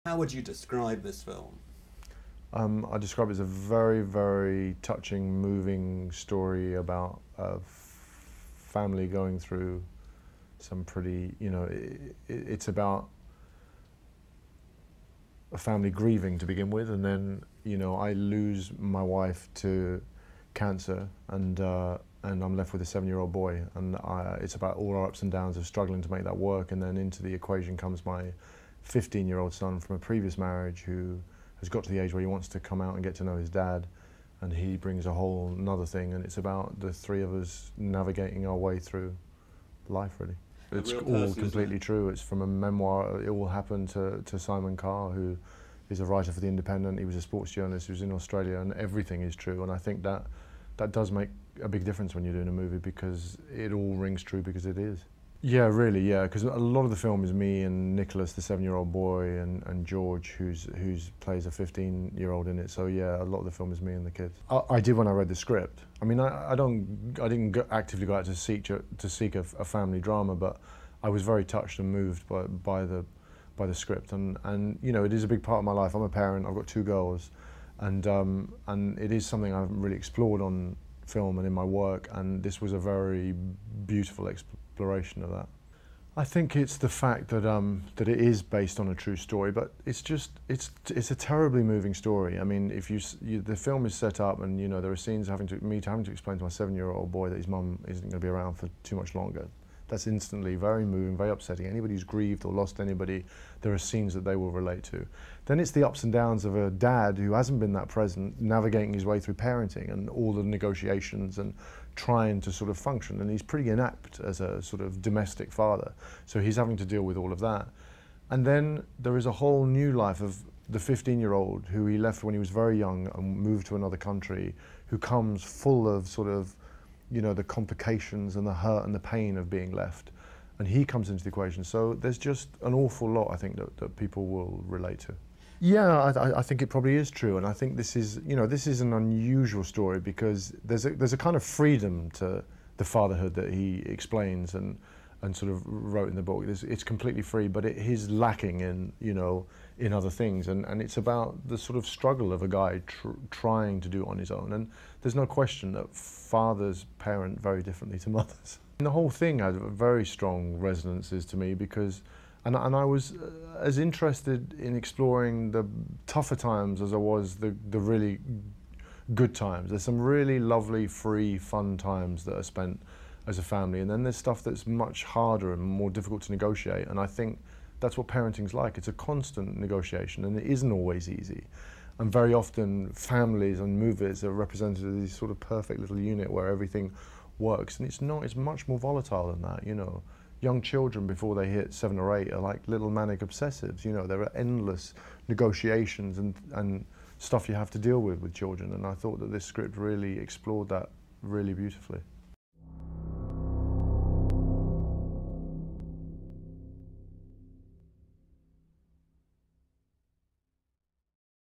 How would you describe this film? I describe it as a very, very touching, moving story about a family going through some pretty, it's about a family grieving to begin with, and then, I lose my wife to cancer, and I'm left with a 7-year-old boy, and it's about all our ups and downs of struggling to make that work, and then into the equation comes my 15-year-old son from a previous marriage who has got to the age where he wants to come out and get to know his dad, and he brings a whole another thing, and it's about the three of us navigating our way through life, really. It's all completely true. It's from a memoir. It all happened to Simon Carr, who is a writer for The Independent. He was a sports journalist. He was in Australia, and everything is true. And I think that does make a big difference when you're doing a movie, because it all rings true because it is. Yeah, really, yeah, because a lot of the film is me and Nicholas, the 7-year-old boy, and George, who's plays a 15-year-old in it. So yeah, a lot of the film is me and the kids. I did when I read the script. I mean, I didn't actively go out to seek a family drama, but I was very touched and moved by the script, and it is a big part of my life. I'm a parent. I've got 2 girls, and it is something I haven't really explored on film and in my work, and this was a very beautiful exploration of that. I think it's the fact that that it is based on a true story, but it's a terribly moving story. I mean, if the film is set up, and there are scenes having to explain to my 7-year-old boy that his mum isn't going to be around for too much longer. That's instantly very moving, very upsetting. Anybody who's grieved or lost anybody, there are scenes that they will relate to. Then it's the ups and downs of a dad who hasn't been that present, navigating his way through parenting and all the negotiations and trying to sort of function. And he's pretty inept as a sort of domestic father. So he's having to deal with all of that. And then there is a whole new life of the 15-year-old who he left when he was very young and moved to another country, who comes full of sort of the complications and the hurt and the pain of being left, and he comes into the equation. So there's just an awful lot, I think, that people will relate to. Yeah, I think it probably is true, and I think this is an unusual story because there's a kind of freedom to the fatherhood that he explains and sort of wrote in the book. It's completely free, but it is lacking in other things, and it's about the sort of struggle of a guy trying to do it on his own. And there's no question that fathers parent very differently to mothers. And the whole thing had very strong resonances to me because, and I was as interested in exploring the tougher times as I was the really good times. There's some really lovely, free, fun times that are spent as a family, and then there's stuff that's much harder and more difficult to negotiate, and I think that's what parenting's like. It's a constant negotiation, and it isn't always easy. And very often families and movies are represented as this sort of perfect little unit where everything works, and it's not. It's much more volatile than that, Young children before they hit 7 or 8 are like little manic obsessives, There are endless negotiations and stuff you have to deal with children, and I thought that this script really explored that really beautifully.